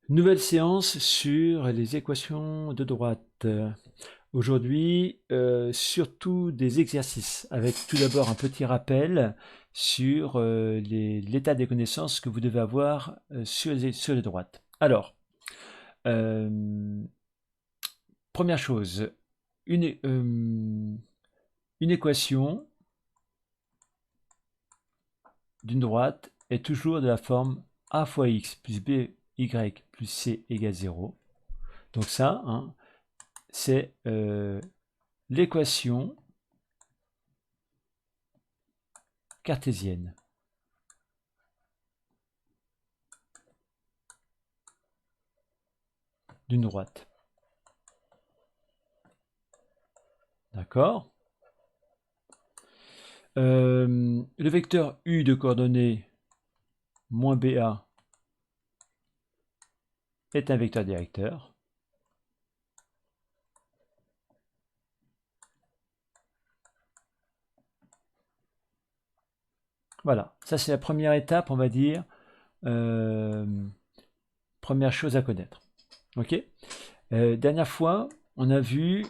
Nouvelle séance sur les équations de droite. Aujourd'hui, surtout des exercices, avec tout d'abord un petit rappel sur l'état des connaissances que vous devez avoir sur les droites. Alors, euh, première chose, une équation d'une droite est toujours de la forme a fois x plus b y plus c égale 0. Donc ça, hein, c'est l'équation cartésienne d'une droite. D'accord. Le vecteur u de coordonnées moins BA est un vecteur directeur. Voilà, ça c'est la première étape, on va dire, euh, première chose à connaître. Ok. Dernière fois, on a vu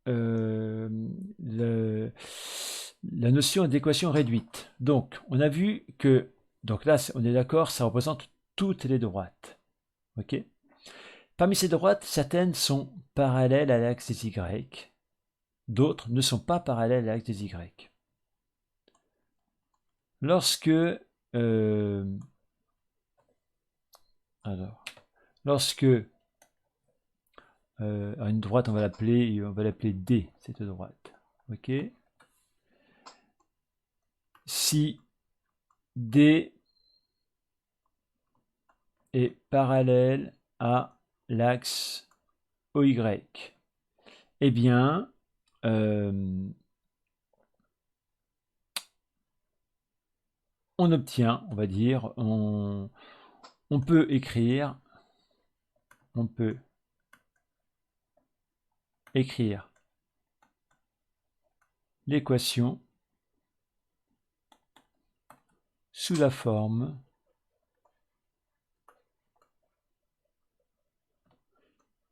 euh, le- la notion d'équation réduite. Donc, on a vu que, donc là, on est d'accord, ça représente toutes les droites. Ok. Parmi ces droites, certaines sont parallèles à l'axe des Y, d'autres ne sont pas parallèles à l'axe des Y. Lorsque, alors, lorsque une droite, on va l'appeler D, cette droite. Ok. Si D est parallèle à l'axe OY, eh bien, on obtient, on va dire, on peut écrire, on peut écrire l'équation sous la forme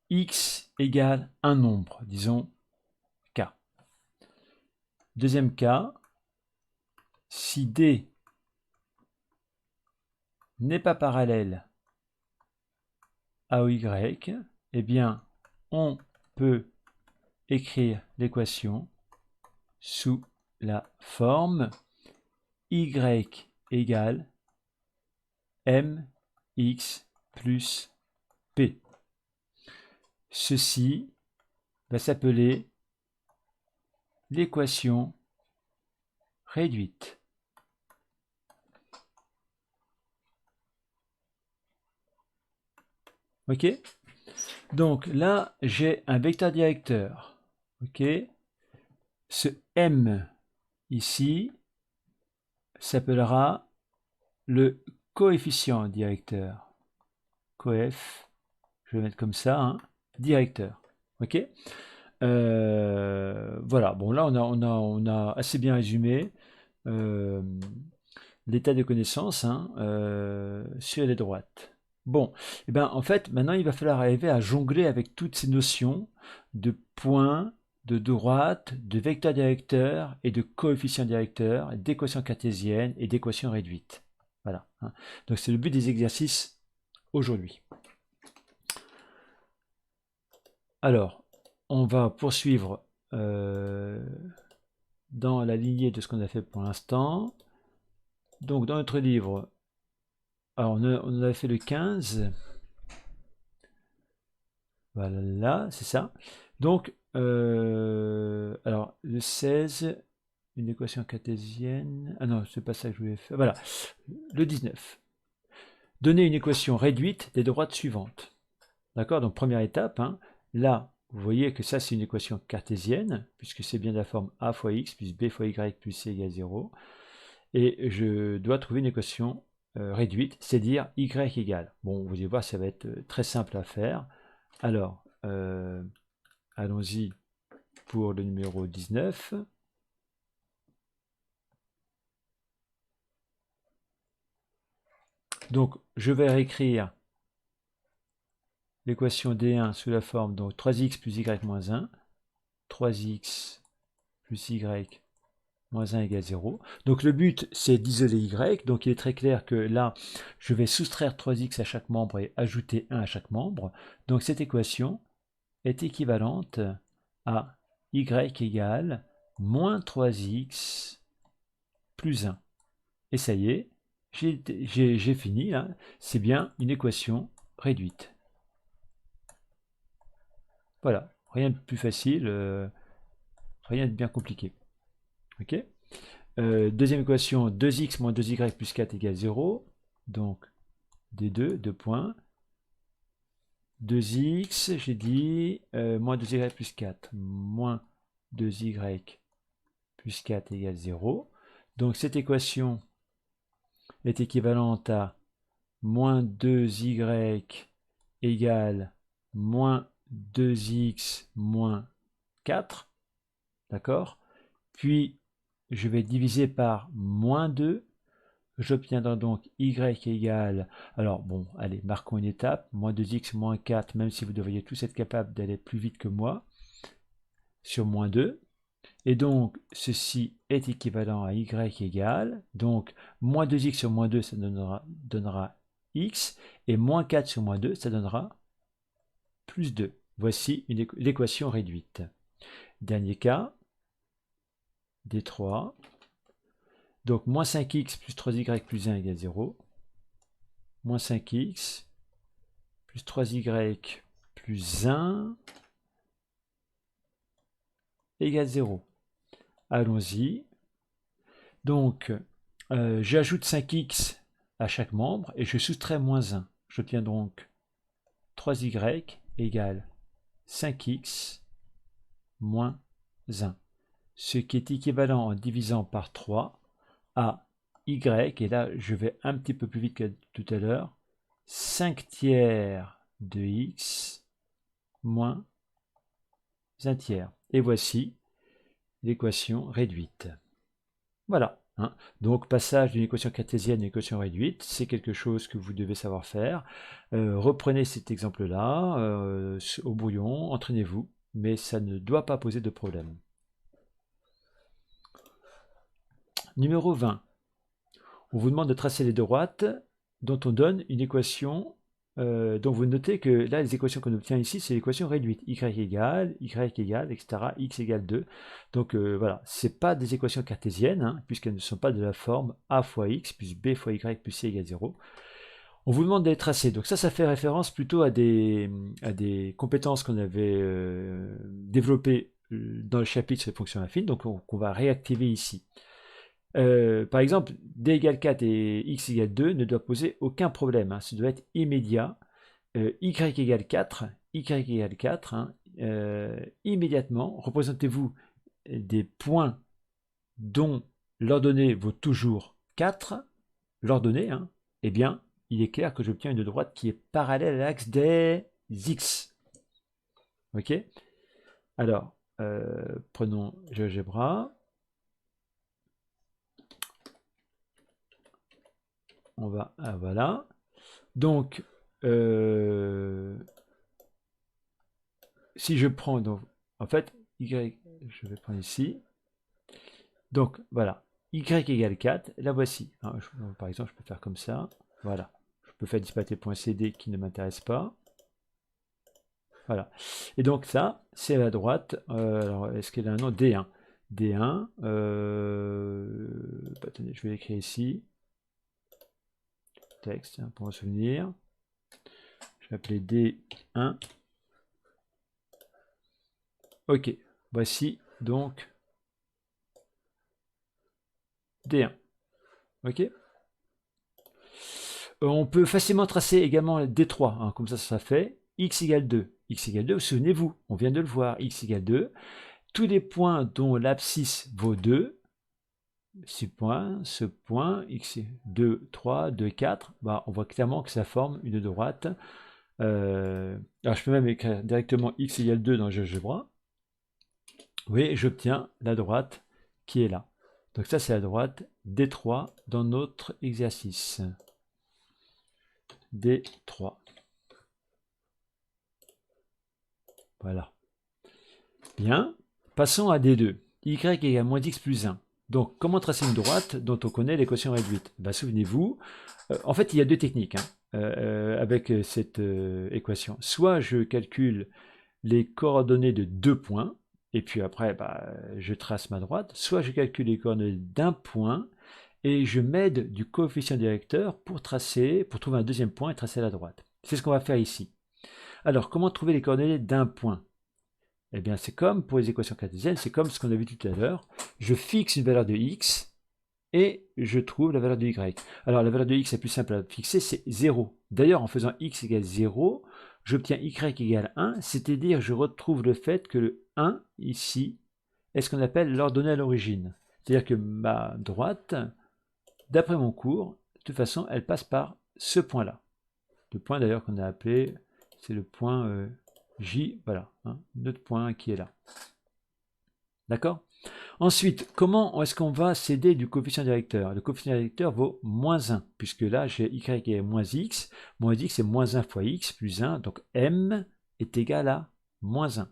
x égale un nombre, disons k. Deuxième cas, si D n'est pas parallèle à OY, eh bien, on peut écrire l'équation sous la forme y égale mx plus p. Ceci va s'appeler l'équation réduite. Ok. Donc là, j'ai un vecteur directeur. Ok. Ce m ici s'appellera le coefficient directeur. Coef, je vais mettre comme ça, hein, directeur. Ok. Voilà. Bon, là, on a assez bien résumé euh, l'état de connaissance, hein, sur les droites. Bon, et ben en fait, maintenant il va falloir arriver à jongler avec toutes ces notions de points, de droite, de vecteur directeur et de coefficient directeur, d'équation cartésienne et d'équation réduite. Voilà, hein. Donc c'est le but des exercices aujourd'hui. Alors, on va poursuivre dans la lignée de ce qu'on a fait pour l'instant. Donc dans notre livre, alors on avait fait le 15. Voilà, c'est ça. Donc, alors, le 16, une équation cartésienne. Ah non, c'est pas ça que je voulais faire. Voilà, le 19. Donner une équation réduite des droites suivantes. D'accord. Donc, première étape, hein. Là, vous voyez que ça, c'est une équation cartésienne, puisque c'est bien de la forme a fois x plus b fois y plus c égale 0. Et je dois trouver une équation réduite, c'est-à-dire y égale. Bon, vous allez voir, ça va être très simple à faire. Alors, allons-y pour le numéro 19. Donc, je vais réécrire l'équation D1 sous la forme donc 3x plus y moins 1, 3x plus y moins 1 égale 0. Donc le but, c'est d'isoler y. Donc il est très clair que là, je vais soustraire 3x à chaque membre et ajouter 1 à chaque membre. Donc cette équation est équivalente à y égale moins 3x plus 1. Et ça y est, j'ai fini. Là. C'est bien une équation réduite. Voilà, rien de plus facile, rien de bien compliqué. Ok. Deuxième équation, 2x moins 2y plus 4 égale 0. Donc, D2, 2 points. 2x, j'ai dit, moins 2y plus 4. Moins 2y plus 4 égale 0. Donc, cette équation est équivalente à moins 2y égale moins 2x moins 4. D'accord? Puis, je vais diviser par moins 2. J'obtiendrai donc y égale, alors bon, allez, marquons une étape, moins 2x moins 4, même si vous devriez tous être capables d'aller plus vite que moi, sur moins 2. Et donc, ceci est équivalent à y égale, donc moins 2x sur moins 2, ça donnera x, et moins 4 sur moins 2, ça donnera plus 2. Voici l'équation réduite. Dernier cas, D3. Donc, moins 5x plus 3y plus 1 égale 0. Moins 5x plus 3y plus 1 égale 0. Allons-y. Donc, j'ajoute 5x à chaque membre et je soustrais moins 1. J'obtiens donc 3y égale 5x moins 1. Ce qui est équivalent en divisant par 3 à y, et là je vais un petit peu plus vite que tout à l'heure, 5 tiers de x moins 1 tiers. Et voici l'équation réduite. Voilà. Hein. Donc passage d'une équation cartésienne à une équation réduite, c'est quelque chose que vous devez savoir faire. Reprenez cet exemple-là au brouillon, entraînez-vous, mais ça ne doit pas poser de problème. Numéro 20. On vous demande de tracer les droites dont on donne une équation. Donc vous notez que là, les équations qu'on obtient ici, c'est l'équation réduite. Y égale, etc. X égale 2. Donc voilà, ce pas des équations cartésiennes, hein, puisqu'elles ne sont pas de la forme A fois X plus B fois Y plus C égale 0. On vous demande de les tracer. Donc ça fait référence plutôt à des compétences qu'on avait développées dans le chapitre sur les fonctions affines, donc qu'on va réactiver ici. Par exemple, d égale 4 et x égale 2 ne doit poser aucun problème. Hein. Ça doit être immédiat. Y égale 4, hein, immédiatement, représentez-vous des points dont l'ordonnée vaut toujours 4, l'ordonnée, hein, eh bien, il est clair que j'obtiens une droite qui est parallèle à l'axe des x. Ok? Alors, prenons GeoGebra. On va, voilà. Donc, si je prends, donc, en fait, y, je vais prendre ici. Donc, voilà, y égale 4, la voici. Hein, par exemple, je peux faire comme ça. Voilà. Je peux faire disparaître les points CD qui ne m'intéressent pas. Voilà. Et donc, ça, c'est la droite. Alors, est-ce qu'elle a un nom? D1. D1. Attendez, je vais l'écrire ici. Texte, hein, pour me souvenir. Je vais appeler D1. Ok, voici donc D1. Ok. On peut facilement tracer également D3, hein, comme ça fait. X égale 2. X égale 2, souvenez-vous, on vient de le voir, x égale 2. Tous les points dont l'abscisse vaut 2, ce point, x 2, 3, 2, 4, bah, on voit clairement que ça forme une droite. Alors je peux même écrire directement x égale 2 dans GeoGebra. Oui, j'obtiens la droite qui est là. Donc ça, c'est la droite D3 dans notre exercice. D3. Voilà. Bien. Passons à D2. Y égale moins x plus 1. Donc, comment tracer une droite dont on connaît l'équation réduite? Ben, souvenez-vous, en fait, il y a deux techniques avec cette équation. Soit je calcule les coordonnées de deux points, et puis après, bah, je trace ma droite. Soit je calcule les coordonnées d'un point, et je m'aide du coefficient directeur pour trouver un deuxième point et tracer la droite. C'est ce qu'on va faire ici. Alors, comment trouver les coordonnées d'un point? Eh bien, c'est comme pour les équations cartésiennes, c'est comme ce qu'on a vu tout à l'heure. Je fixe une valeur de x et je trouve la valeur de y. Alors, la valeur de x est plus simple à fixer, c'est 0. D'ailleurs, en faisant x égale 0, j'obtiens y égale 1, c'est-à-dire je retrouve le fait que le 1, ici, est ce qu'on appelle l'ordonnée à l'origine. C'est-à-dire que ma droite, d'après mon cours, de toute façon, elle passe par ce point-là. Le point d'ailleurs qu'on a appelé, c'est le point J, voilà, hein, notre point qui est là. D'accord? Ensuite, comment est-ce qu'on va s'aider du coefficient directeur? Le coefficient directeur vaut moins 1, puisque là j'ai y qui est moins x c'est moins 1 fois x plus 1, donc m est égal à moins 1.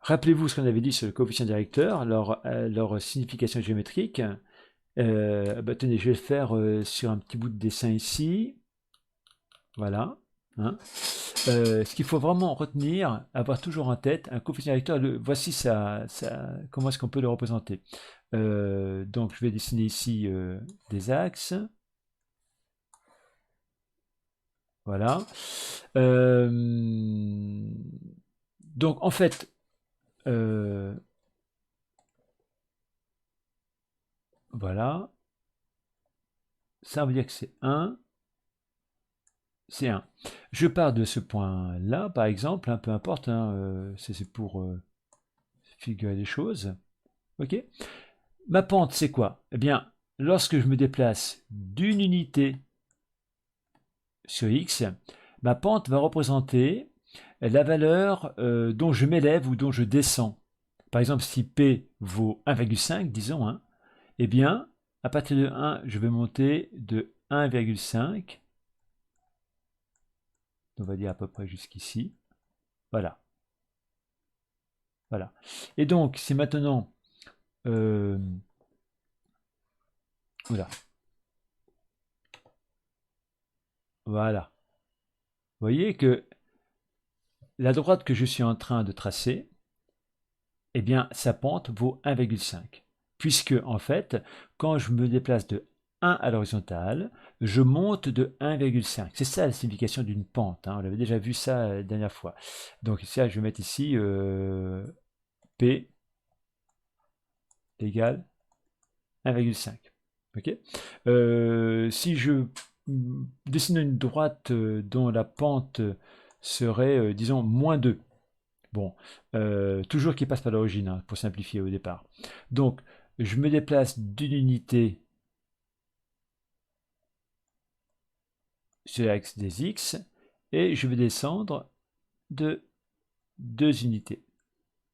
Rappelez-vous ce qu'on avait dit sur le coefficient directeur, leur signification géométrique. Tenez, je vais le faire sur un petit bout de dessin ici. Voilà. Hein. Ce qu'il faut vraiment retenir, avoir toujours en tête, un coefficient directeur, voici comment est-ce qu'on peut le représenter. Donc je vais dessiner ici des axes. Voilà. Donc en fait, voilà. Ça veut dire que c'est 1. C'est 1. Je pars de ce point-là, par exemple, peu importe, hein, c'est pour figurer les choses. Ok. Ma pente, c'est quoi? Eh bien, lorsque je me déplace d'une unité sur x, ma pente va représenter la valeur dont je m'élève ou dont je descends. Par exemple, si P vaut 1,5, disons, hein, eh bien, à partir de 1, je vais monter de 1,5, on va dire à peu près jusqu'ici. Voilà. Voilà. Et donc, c'est maintenant... voilà. Voilà. Vous voyez que la droite que je suis en train de tracer, eh bien, sa pente vaut 1,5. Puisque, en fait, quand je me déplace de 1 à l'horizontale, je monte de 1,5. C'est ça la signification d'une pente. Hein. On avait déjà vu ça la dernière fois. Donc, ça, je vais mettre ici P égale 1,5. Okay. Si je dessine une droite dont la pente serait, disons, moins 2, bon, toujours qui passe par l'origine, hein, pour simplifier au départ. Donc, je me déplace d'une unité sur l'axe des x et je vais descendre de 2 unités.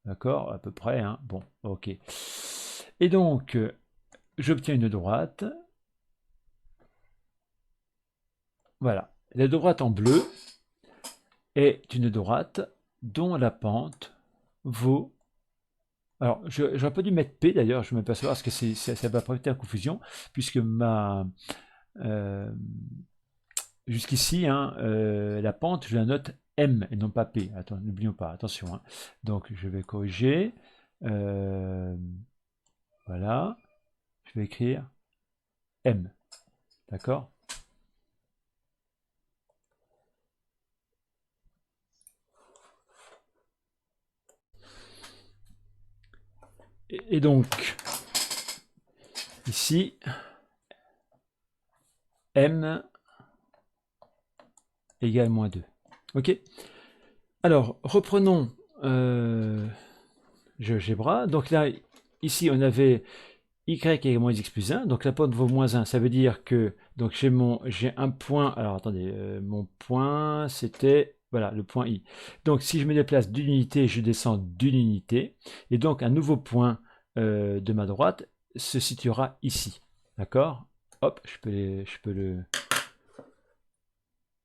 D'accord? À peu près, hein? Bon, ok. Et donc, j'obtiens une droite. Voilà. La droite en bleu est une droite dont la pente vaut... Alors, j'aurais pas dû mettre P d'ailleurs, je me m'aperçois parce que ça va prêter à confusion, puisque jusqu'ici, hein, la pente, je la note M et non pas P. Attends, n'oublions pas, attention. Hein. Donc, je vais corriger. Voilà. Je vais écrire M. D'accord? Et donc, ici, M égale moins 2. Ok? Alors, reprenons GeoGebra. Donc là, ici, on avait y égale moins x plus 1. Donc la pente vaut moins 1. Ça veut dire que donc j'ai un point. Alors attendez, mon point, c'était... Voilà, le point I. Donc si je me déplace d'une unité, je descends d'une unité. Et donc un nouveau point de ma droite se situera ici. D'accord? Hop, je peux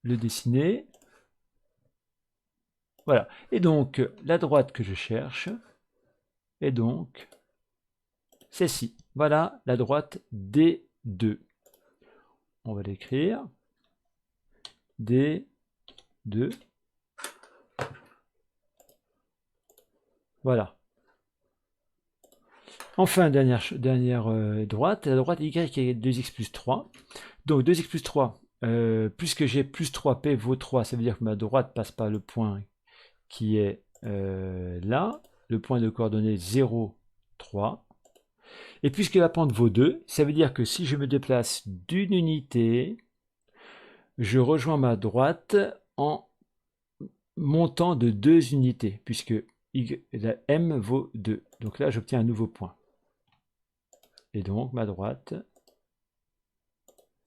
le dessiner. Voilà. Et donc, la droite que je cherche est donc celle-ci. Voilà la droite D2. On va l'écrire. D2. Voilà. Enfin, dernière droite, la droite Y qui est 2x plus 3. Donc 2x plus 3, puisque j'ai plus 3P vaut 3, ça veut dire que ma droite passe par le point qui est là, le point de coordonnées 0, 3. Et puisque la pente vaut 2, ça veut dire que si je me déplace d'une unité, je rejoins ma droite en montant de 2 unités, puisque la M vaut 2. Donc là, j'obtiens un nouveau point. Et donc, ma droite,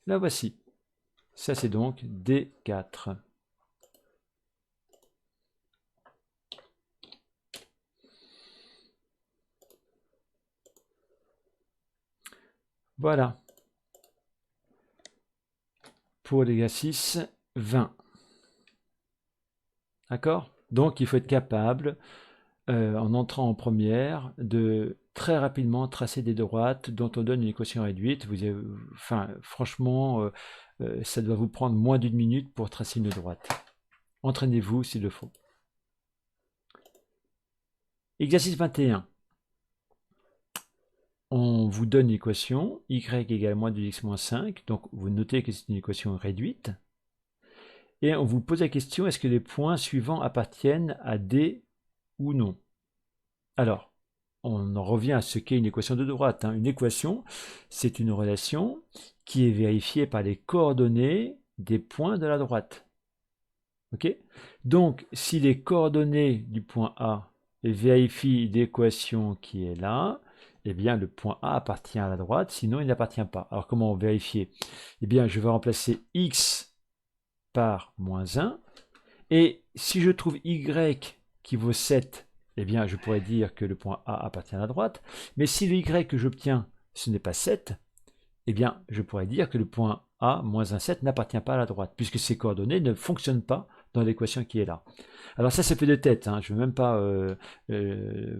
la voici. Ça, c'est donc D4. Voilà. Pour l'exercice 20. D'accord? Donc, il faut être capable, en entrant en première, de très rapidement tracer des droites dont on donne une équation réduite. Enfin, franchement, ça doit vous prendre moins d'une minute pour tracer une droite. Entraînez-vous s'il le faut. Exercice 21. On vous donne l'équation y égale moins 2x moins 5. Donc, vous notez que c'est une équation réduite. Et on vous pose la question, est-ce que les points suivants appartiennent à D ou non? Alors, on en revient à ce qu'est une équation de droite. Une équation, c'est une relation qui est vérifiée par les coordonnées des points de la droite. Ok? Donc, si les coordonnées du point A vérifient l'équation qui est là, eh bien, le point A appartient à la droite, sinon il n'appartient pas. Alors, comment vérifier? Eh bien, je vais remplacer x par moins 1. Et si je trouve y qui vaut 7, eh bien, je pourrais dire que le point A appartient à la droite. Mais si le y que j'obtiens, ce n'est pas 7, eh bien, je pourrais dire que le point A, moins 1, 7, n'appartient pas à la droite, puisque ces coordonnées ne fonctionnent pas dans l'équation qui est là. Alors ça, c'est fait de tête, je ne vais même pas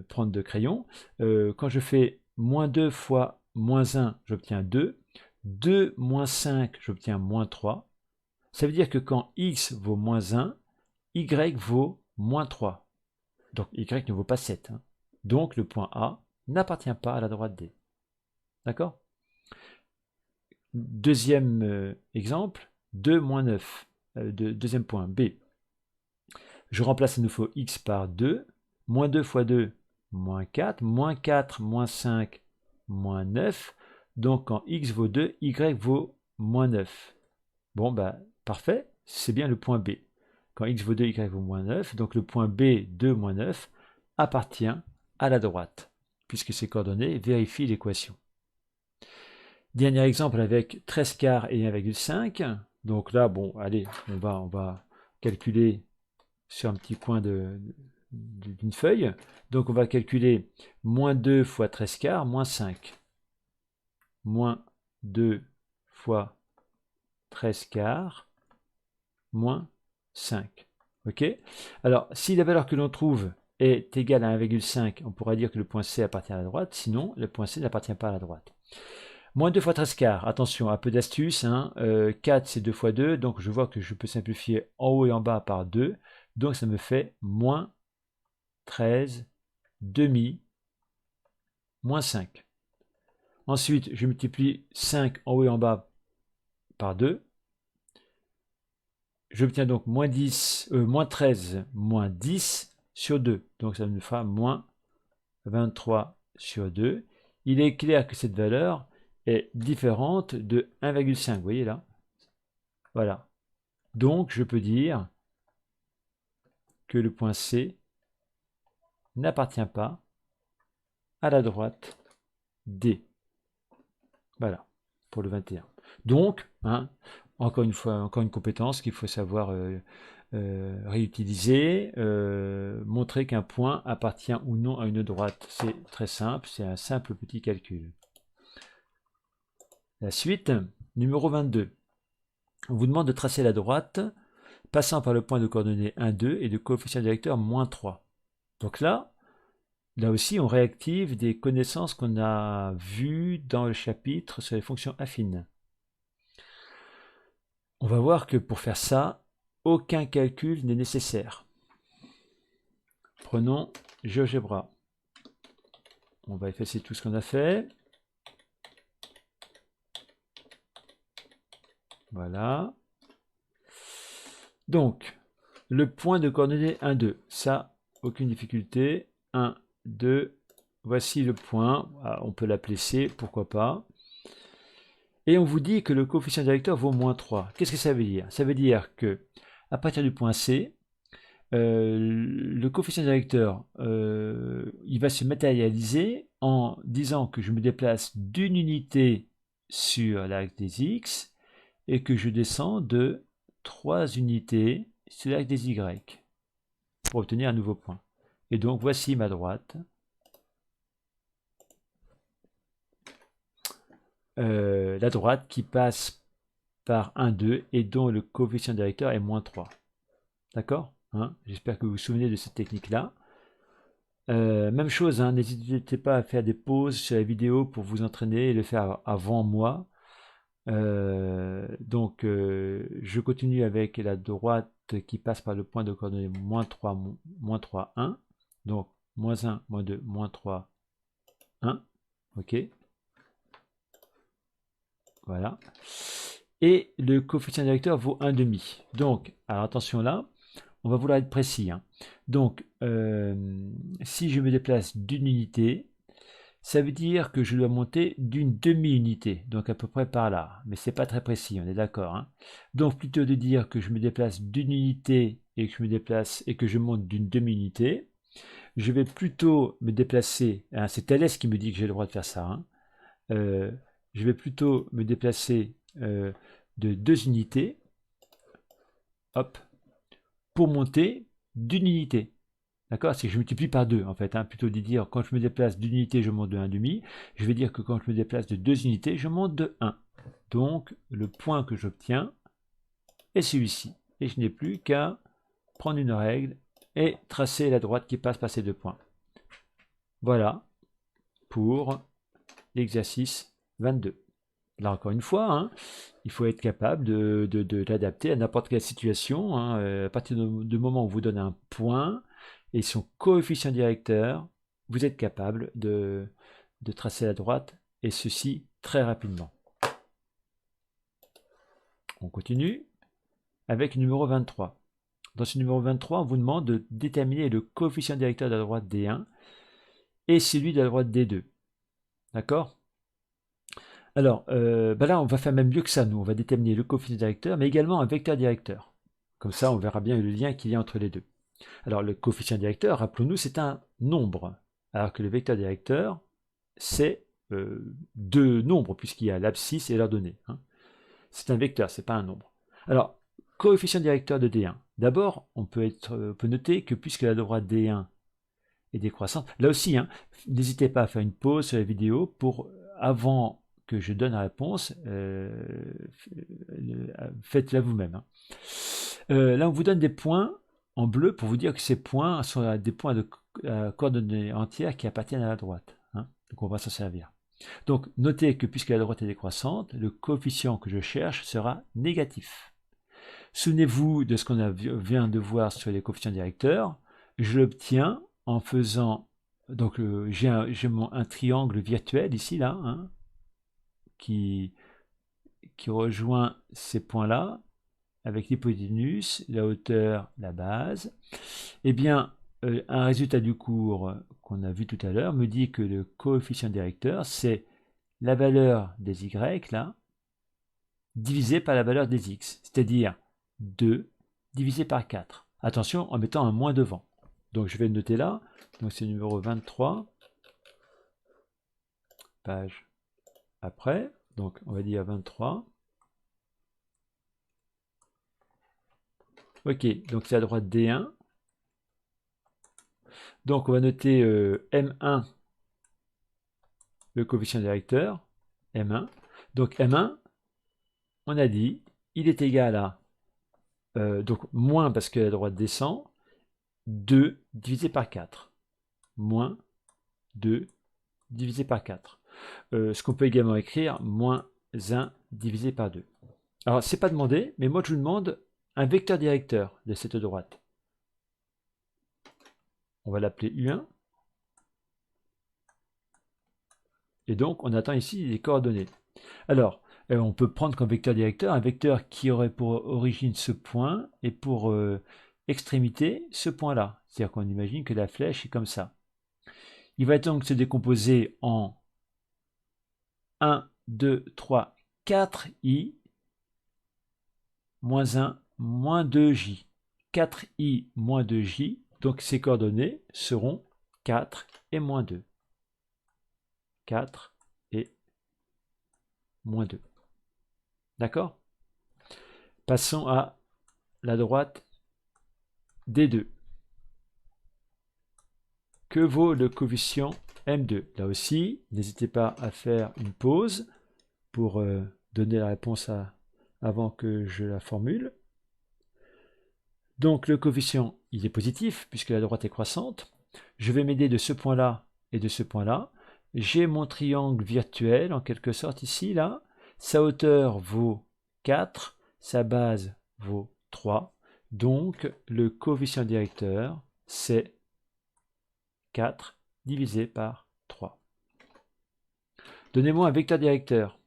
prendre de crayon. Quand je fais moins 2 fois moins 1, j'obtiens 2. 2 moins 5, j'obtiens moins 3. Ça veut dire que quand x vaut moins 1, y vaut moins 3. Donc y ne vaut pas 7. Donc le point A n'appartient pas à la droite D. D'accord? Deuxième exemple, 2 moins 9. Deuxième point, B. Je remplace à nouveau x par 2. Moins 2 fois 2, moins 4. Moins 4, moins 5, moins 9. Donc quand x vaut 2, y vaut moins 9. Bon, bah parfait, c'est bien le point B. Quand x vaut 2, y vaut moins 9. Donc le point B, 2 moins 9, appartient à la droite, puisque ces coordonnées vérifient l'équation. Dernier exemple avec 13 quarts et 1,5. Donc là, bon, allez, on va calculer sur un petit coin d'une feuille. Donc on va calculer moins 2 fois 13 quarts, moins 5. Moins 2 fois 13 quarts, moins 5. Ok? Alors, si la valeur que l'on trouve est égale à 1,5, on pourra dire que le point C appartient à la droite, sinon le point C n'appartient pas à la droite. Moins 2 fois 13 quarts, attention, un peu d'astuce, 4 c'est 2 fois 2, donc je vois que je peux simplifier en haut et en bas par 2, donc ça me fait moins 13 demi moins 5. Ensuite, je multiplie 5 en haut et en bas par 2, j'obtiens donc moins 13 moins 10 sur 2, donc ça me fera moins 23 sur 2. Il est clair que cette valeur est différente de 1,5, vous voyez là? Voilà. Donc, je peux dire que le point C n'appartient pas à la droite D. Voilà, pour le 21. Donc, encore une fois, encore une compétence qu'il faut savoir réutiliser, montrer qu'un point appartient ou non à une droite. C'est très simple, c'est un simple petit calcul. La suite, numéro 22. On vous demande de tracer la droite passant par le point de coordonnées 1, 2 et de coefficient directeur moins 3. Donc là aussi, on réactive des connaissances qu'on a vues dans le chapitre sur les fonctions affines. On va voir que pour faire ça, aucun calcul n'est nécessaire. Prenons GeoGebra. On va effacer tout ce qu'on a fait. Voilà. Donc, le point de coordonnées 1, 2. Ça, aucune difficulté. 1, 2. Voici le point. On peut l'appeler C, pourquoi pas. Et on vous dit que le coefficient directeur vaut moins 3. Qu'est-ce que ça veut dire? Ça veut dire que à partir du point C, le coefficient directeur, il va se matérialiser en disant que je me déplace d'une unité sur l'axe des X et que je descends de 3 unités sur l'axe des Y pour obtenir un nouveau point. Et donc voici ma droite. La droite qui passe par 1, 2 et dont le coefficient directeur est moins 3. D'accord, hein? J'espère que vous vous souvenez de cette technique-là. Même chose, hein, n'hésitez pas à faire des pauses sur la vidéo pour vous entraîner et le faire avant moi. Donc, je continue avec la droite qui passe par le point de coordonnées moins 3, 1. Donc, moins 1, moins 2, moins 3, 1. OK. Voilà. Et le coefficient directeur vaut 1,5. Donc, alors attention là, on va vouloir être précis, hein. Donc, si je me déplace d'une unité, ça veut dire que je dois monter d'une demi-unité, donc à peu près par là. Mais c'est pas très précis, on est d'accord, hein. Donc, plutôt de dire que je me déplace d'une unité et que je monte d'une demi-unité, je vais plutôt me déplacer, hein, c'est Thalès qui me dit que j'ai le droit de faire ça, hein. Je vais plutôt me déplacer de 2 unités, hop, pour monter d'une unité. D'accord? C'est que je multiplie par 2 en fait, hein. Plutôt de dire quand je me déplace d'une unité, je monte de 1,5. Je vais dire que quand je me déplace de 2 unités, je monte de 1. Donc le point que j'obtiens est celui-ci. Et je n'ai plus qu'à prendre une règle et tracer la droite qui passe par ces 2 points. Voilà pour l'exercice 22. Là encore une fois, hein, il faut être capable de l'adapter à n'importe quelle situation, hein. À partir du moment où on vous donne un point et son coefficient directeur, vous êtes capable de tracer la droite, et ceci très rapidement. On continue avec le numéro 23. Dans ce numéro 23, on vous demande de déterminer le coefficient directeur de la droite D1 et celui de la droite D2. D'accord? Alors, là, on va faire même mieux que ça, nous. On va déterminer le coefficient directeur, mais également un vecteur directeur. Comme ça, on verra bien le lien qu'il y a entre les deux. Alors, le coefficient directeur, rappelons-nous, c'est un nombre, alors que le vecteur directeur, c'est 2 nombres, puisqu'il y a l'abscisse et leur donnée, hein. C'est un vecteur, c'est pas un nombre. Alors, coefficient directeur de D1. D'abord, on peut noter que puisque la droite D1 est décroissante, là aussi, hein, n'hésitez pas à faire une pause sur la vidéo pour, avant que je donne la réponse, faites-la vous-même, hein. Là, on vous donne des points en bleu pour vous dire que ces points sont des points de coordonnées entières qui appartiennent à la droite, hein. Donc, on va s'en servir. Donc, notez que puisque la droite est décroissante, le coefficient que je cherche sera négatif. Souvenez-vous de ce qu'on vient de voir sur les coefficients directeurs. Je l'obtiens en faisant... Donc, j'ai un triangle virtuel ici, là, hein, qui rejoint ces points-là, avec l'hypoténuse, la hauteur, la base. Eh bien, un résultat du cours qu'on a vu tout à l'heure me dit que le coefficient directeur, c'est la valeur des y, là, divisé par la valeur des x, c'est-à-dire 2 divisé par 4. Attention, en mettant un moins devant. Donc, je vais le noter là. Donc, c'est le numéro 23. Page après. Donc, on va dire 23. Ok, donc c'est à droite D1. Donc, on va noter M1, le coefficient directeur, M1. Donc, M1, on a dit, il est égal à donc moins parce que la droite descend, 2 divisé par 4. Moins 2 divisé par 4. Ce qu'on peut également écrire, moins 1 divisé par 2. Alors, c'est pas demandé, mais moi je vous demande un vecteur directeur de cette droite. On va l'appeler U1. Et donc, on attend ici les coordonnées. Alors, on peut prendre comme vecteur directeur un vecteur qui aurait pour origine ce point et pour extrémité ce point-là. C'est-à-dire qu'on imagine que la flèche est comme ça. Il va donc se décomposer en 1, 2, 3, 4i moins 1, moins 2j. 4i moins 2j, donc ces coordonnées seront 4 et moins 2. 4 et moins 2. D'accord? Passons à la droite D2. Que vaut le coefficient M2? Là aussi, n'hésitez pas à faire une pause pour donner la réponse avant que je la formule. Donc le coefficient, il est positif puisque la droite est croissante. Je vais m'aider de ce point-là et de ce point-là. J'ai mon triangle virtuel en quelque sorte ici, là. Sa hauteur vaut 4, sa base vaut 3. Donc le coefficient directeur, c'est 4 divisé par 3. Donnez-moi un vecteur directeur.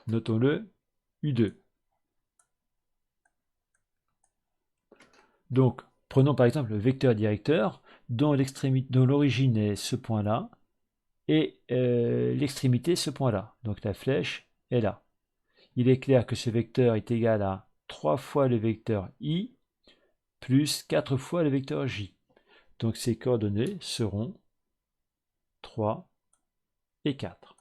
Notons-le, U2. Donc, prenons par exemple le vecteur directeur dont l'origine est ce point-là et l'extrémité ce point-là. Donc la flèche est là. Il est clair que ce vecteur est égal à 3 fois le vecteur i plus 4 fois le vecteur j. Donc ces coordonnées seront 3 et 4.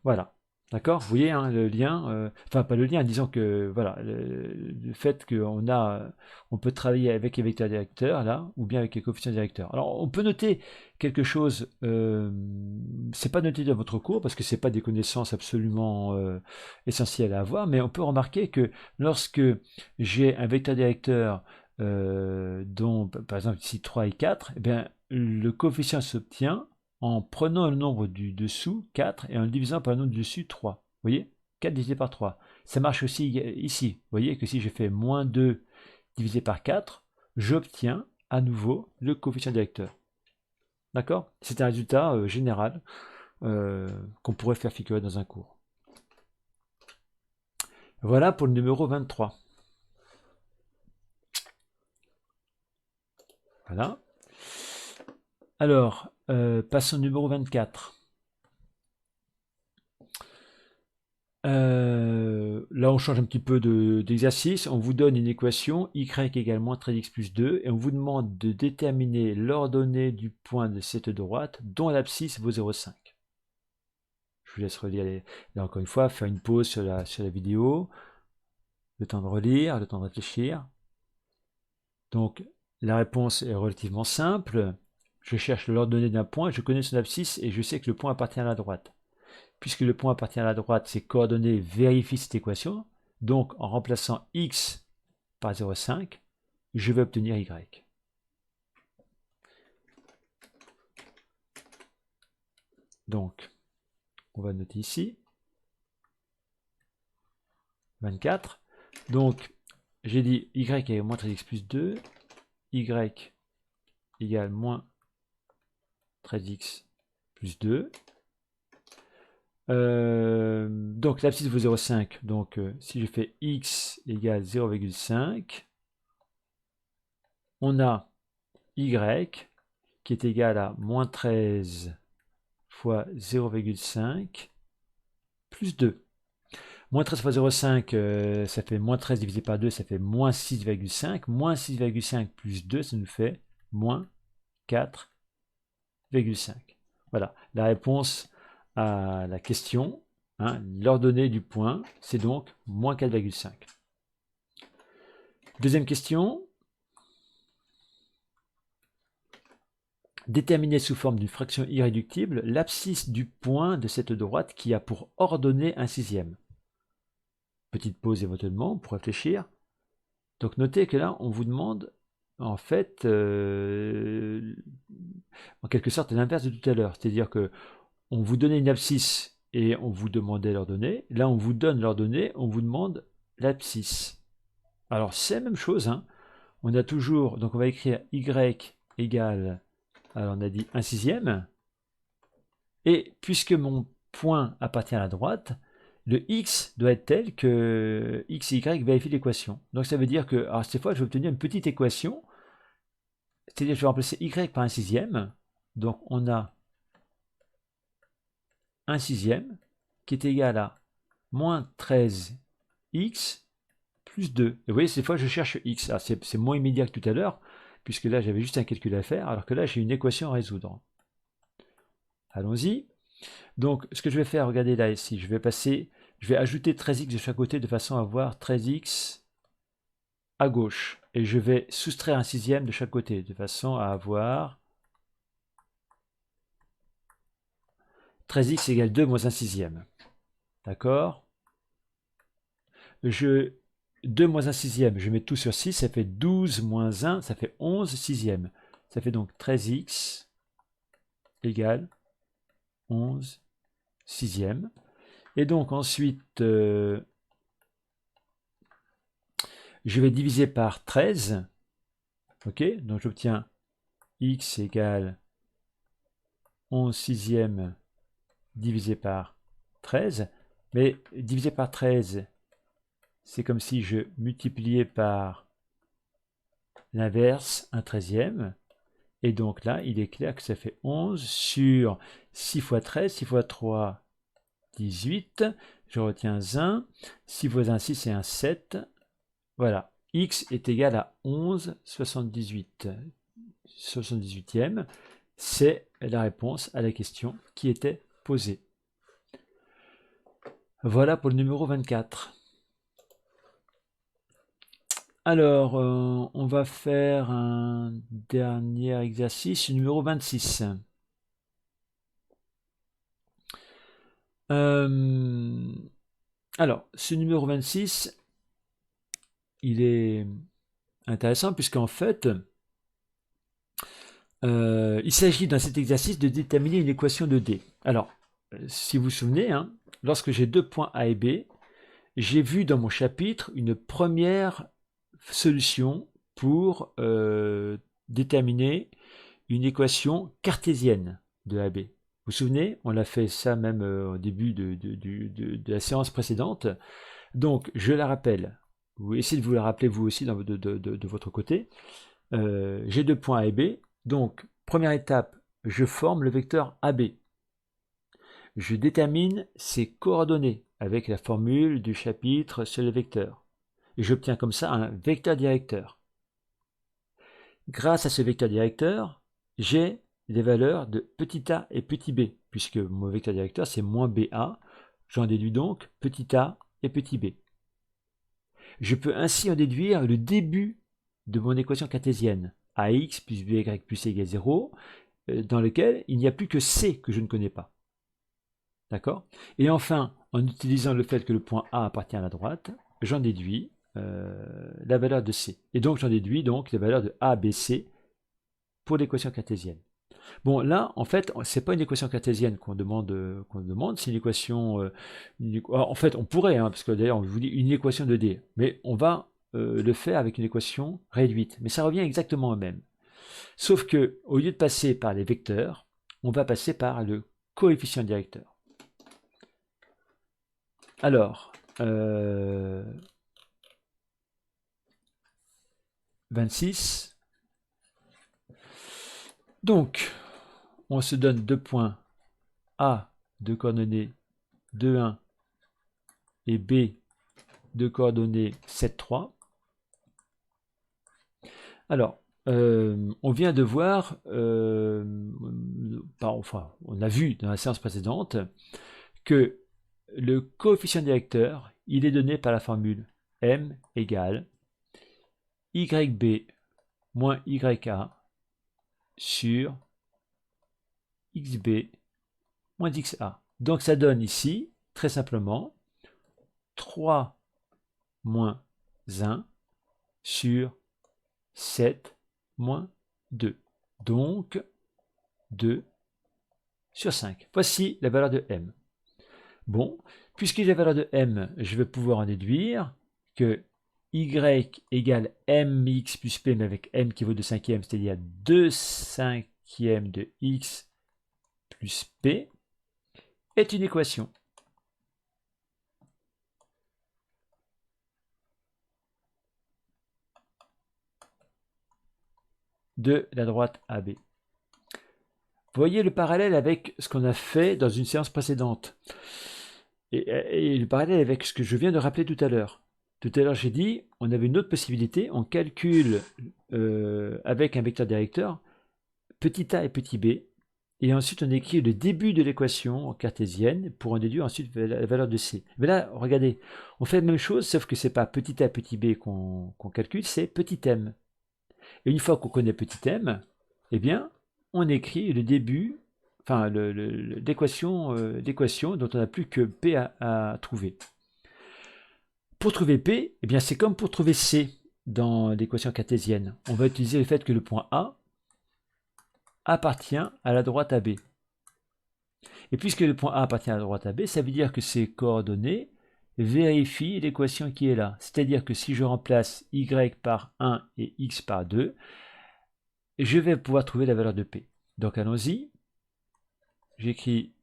Voilà. D'accord? Vous voyez hein, le lien, enfin pas le lien, disons que voilà, le fait on peut travailler avec les vecteurs directeurs là, ou bien avec les coefficients directeurs. Alors on peut noter quelque chose, c'est pas noté dans votre cours parce que c'est pas des connaissances absolument essentielles à avoir, mais on peut remarquer que lorsque j'ai un vecteur directeur dont par exemple ici 3 et 4, eh bien, le coefficient s'obtient en prenant le nombre du dessous, 4, et en le divisant par le nombre du dessus, 3. Vous voyez? 4 divisé par 3. Ça marche aussi ici. Vous voyez que si je fais moins 2 divisé par 4, j'obtiens à nouveau le coefficient directeur. D'accord? C'est un résultat général qu'on pourrait faire figurer dans un cours. Voilà pour le numéro 23. Voilà. Alors, passons au numéro 24. Là, on change un petit peu d'exercice. On vous donne une équation y égale moins 13x plus 2 et on vous demande de déterminer l'ordonnée du point de cette droite dont l'abscisse vaut 0,5. Je vous laisse relire là encore une fois, faire une pause sur la vidéo, le temps de relire, le temps de réfléchir. Donc, la réponse est relativement simple. Je cherche l'ordonnée d'un point, je connais son abscisse et je sais que le point appartient à la droite. Puisque le point appartient à la droite, ces coordonnées vérifient cette équation. Donc, en remplaçant x par 0,5, je vais obtenir y. Donc, on va noter ici 24. Donc, j'ai dit y égale moins 13x plus 2, y égale moins 13x plus 2. Donc l'abscisse vaut 0,5. Donc si je fais x égale 0,5, on a y qui est égal à moins 13 fois 0,5 plus 2. Moins 13 fois 0,5, ça fait moins 13 divisé par 2, ça fait moins 6,5. Moins 6,5 plus 2, ça nous fait moins 4,5. Voilà, la réponse à la question, hein, l'ordonnée du point, c'est donc moins 4,5. Deuxième question. Déterminer sous forme d'une fraction irréductible l'abscisse du point de cette droite qui a pour ordonnée un sixième. petite pause éventuellement pour réfléchir. Donc notez que là, on vous demande en fait, en quelque sorte, l'inverse de tout à l'heure. C'est-à-dire que on vous donnait une abscisse et on vous demandait leurs données. Là, on vous donne leurs données, on vous demande l'abscisse. Alors, c'est la même chose. Hein. On a toujours, donc on va écrire y égale, alors on a dit 1/6. Et puisque mon point appartient à la droite, le x doit être tel que x et y vérifient l'équation. Donc ça veut dire que, alors cette fois, je vais obtenir une petite équation, c'est-à-dire que je vais remplacer y par 1/6. Donc on a 1/6 qui est égal à moins 13x plus 2. Et vous voyez, cette fois, je cherche x. C'est moins immédiat que tout à l'heure, puisque là, j'avais juste un calcul à faire, alors que là, j'ai une équation à résoudre. Allons-y. Donc, ce que je vais faire, regardez là, ici, je vais ajouter 13x de chaque côté de façon à avoir 13x à gauche. Et je vais soustraire 1/6 de chaque côté de façon à avoir 13x égale 2 moins 1/6. D'accord? 2 moins 1/6, je mets tout sur 6, ça fait 12 moins 1, ça fait 11/6. Ça fait donc 13x égale 11/6. Et donc ensuite, je vais diviser par 13. Ok, donc j'obtiens x égale 11/6 divisé par 13. Mais divisé par 13, c'est comme si je multipliais par l'inverse, 1/13. Et donc là, il est clair que ça fait 11 sur 6 fois 13, 6 fois 3, 18. Je retiens 1. 6 fois 1, 6 et 1, 7. Voilà. X est égal à 11 78e. C'est la réponse à la question qui était posée. Voilà pour le numéro 24. Alors, on va faire un dernier exercice, numéro 26. Alors, ce numéro 26, il est intéressant puisqu'en fait, il s'agit dans cet exercice de déterminer une équation de D. Alors, si vous vous souvenez, hein, lorsque j'ai deux points A et B, j'ai vu dans mon chapitre une première solution pour déterminer une équation cartésienne de AB. Vous vous souvenez, on l'a fait ça même au début de la séance précédente. Donc, je la rappelle. Vous essayez de vous la rappeler vous aussi de votre côté. J'ai deux points A et B. Donc, première étape, je forme le vecteur AB. Je détermine ses coordonnées avec la formule du chapitre sur les vecteurs. Et j'obtiens comme ça un vecteur directeur. Grâce à ce vecteur directeur, j'ai des valeurs de petit a et petit b, puisque mon vecteur directeur c'est moins ba. J'en déduis donc petit a et petit b. Je peux ainsi en déduire le début de mon équation cartésienne, ax plus by plus c égale 0, dans lequel il n'y a plus que c que je ne connais pas. D'accord? Et enfin, en utilisant le fait que le point A appartient à la droite, j'en déduis la valeur de C. Et donc, j'en déduis donc les valeurs de A, B, C pour l'équation cartésienne. Bon, là, en fait, c'est pas une équation cartésienne qu'on demande, c'est une équation... en fait, on pourrait, hein, parce que d'ailleurs, on vous dit une équation de D, mais on va le faire avec une équation réduite. Mais ça revient exactement au même. Sauf que, au lieu de passer par les vecteurs, on va passer par le coefficient directeur. Alors, 26. Donc, on se donne deux points A de coordonnées 2, 1 et B de coordonnées 7, 3. Alors, on vient de voir, enfin, on a vu dans la séance précédente que le coefficient directeur, il est donné par la formule M égale YB moins YA sur XB moins XA. Donc ça donne ici, très simplement, 3 moins 1 sur 7 moins 2. Donc, 2 sur 5. Voici la valeur de m. Bon, puisque j'ai la valeur de m, je vais pouvoir en déduire que y égale mx plus p, mais avec m qui vaut 2 cinquièmes, c'est-à-dire 2 cinquièmes de x plus p, est une équation. De la droite AB. Vous voyez le parallèle avec ce qu'on a fait dans une séance précédente. Et le parallèle avec ce que je viens de rappeler tout à l'heure. Tout à l'heure, j'ai dit, on avait une autre possibilité, on calcule avec un vecteur directeur petit a et petit b, et ensuite on écrit le début de l'équation en cartésienne pour en déduire ensuite la valeur de c. Mais là, regardez, on fait la même chose, sauf que c'est pas petit a, petit b qu'on calcule, c'est petit m. Et une fois qu'on connaît petit m, eh bien, on écrit le début, enfin l'équation dont on n'a plus que p à trouver. Pour trouver p, eh bien, c'est comme pour trouver c dans l'équation cartésienne. On va utiliser le fait que le point A appartient à la droite AB. Et puisque le point A appartient à la droite AB, ça veut dire que ces coordonnées vérifient l'équation qui est là. C'est-à-dire que si je remplace y par 1 et x par 2, je vais pouvoir trouver la valeur de P. Donc allons-y. J'écris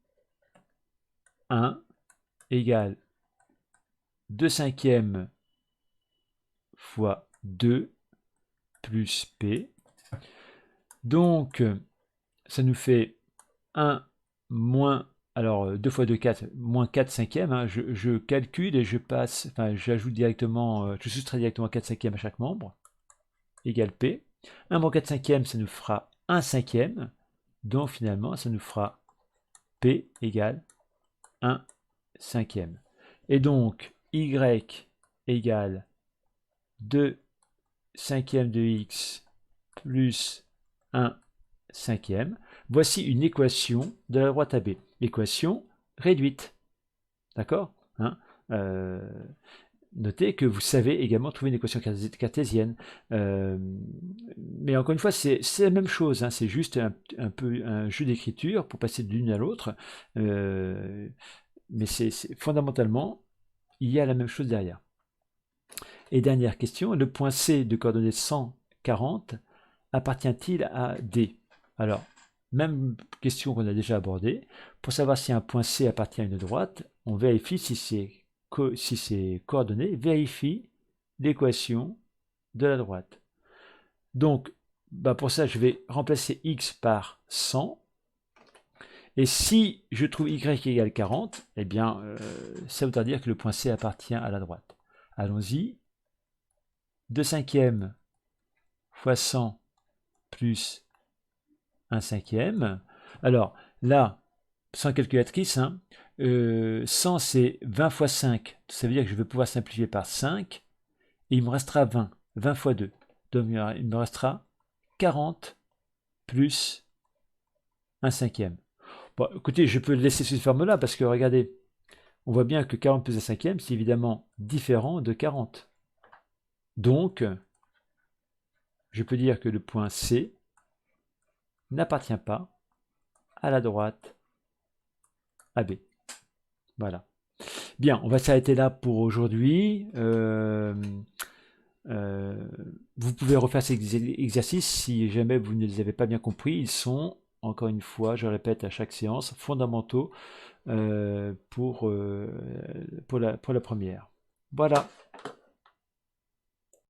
1 égale 2 cinquièmes fois 2 plus P. Donc, ça nous fait 1 moins, alors 2 fois 2, 4, moins 4 cinquièmes. Hein, je calcule et je passe, enfin j'ajoute directement, je soustrais directement 4 cinquièmes à chaque membre, égale P. 1 moins 4 cinquièmes, ça nous fera 1 cinquième. Donc finalement, ça nous fera P égale 1 cinquième. Et donc, y égale 2 cinquièmes de x plus 1 cinquième. Voici une équation de la droite AB. Équation réduite. D'accord, hein, notez que vous savez également trouver une équation cartésienne. Mais encore une fois, c'est la même chose. Hein, c'est juste un peu un jeu d'écriture pour passer de l'une à l'autre. Mais fondamentalement, il y a la même chose derrière. Et dernière question, le point C de coordonnées 140 appartient-il à D? Alors, même question qu'on a déjà abordée. Pour savoir si un point C appartient à une droite, on vérifie si ces coordonnées vérifient l'équation de la droite. Donc, pour ça, je vais remplacer x par 100. Et si je trouve y égale 40, eh bien, ça voudra dire que le point C appartient à la droite. Allons-y. 2 cinquièmes fois 100 plus 1 cinquième. Alors, là, sans calculatrice, hein, 100 c'est 20 fois 5. Ça veut dire que je vais pouvoir simplifier par 5. Et il me restera 20. 20 fois 2. Donc, il me restera 40 plus 1 cinquième. Bon, écoutez, je peux le laisser sous cette forme-là parce que, regardez, on voit bien que 40 plus 1 cinquième, c'est évidemment différent de 40. Donc, je peux dire que le point C n'appartient pas à la droite AB. Voilà. Bien, on va s'arrêter là pour aujourd'hui. Vous pouvez refaire ces exercices si jamais vous ne les avez pas bien compris. Ils sont, encore une fois, je répète à chaque séance, fondamentaux pour la première. Voilà.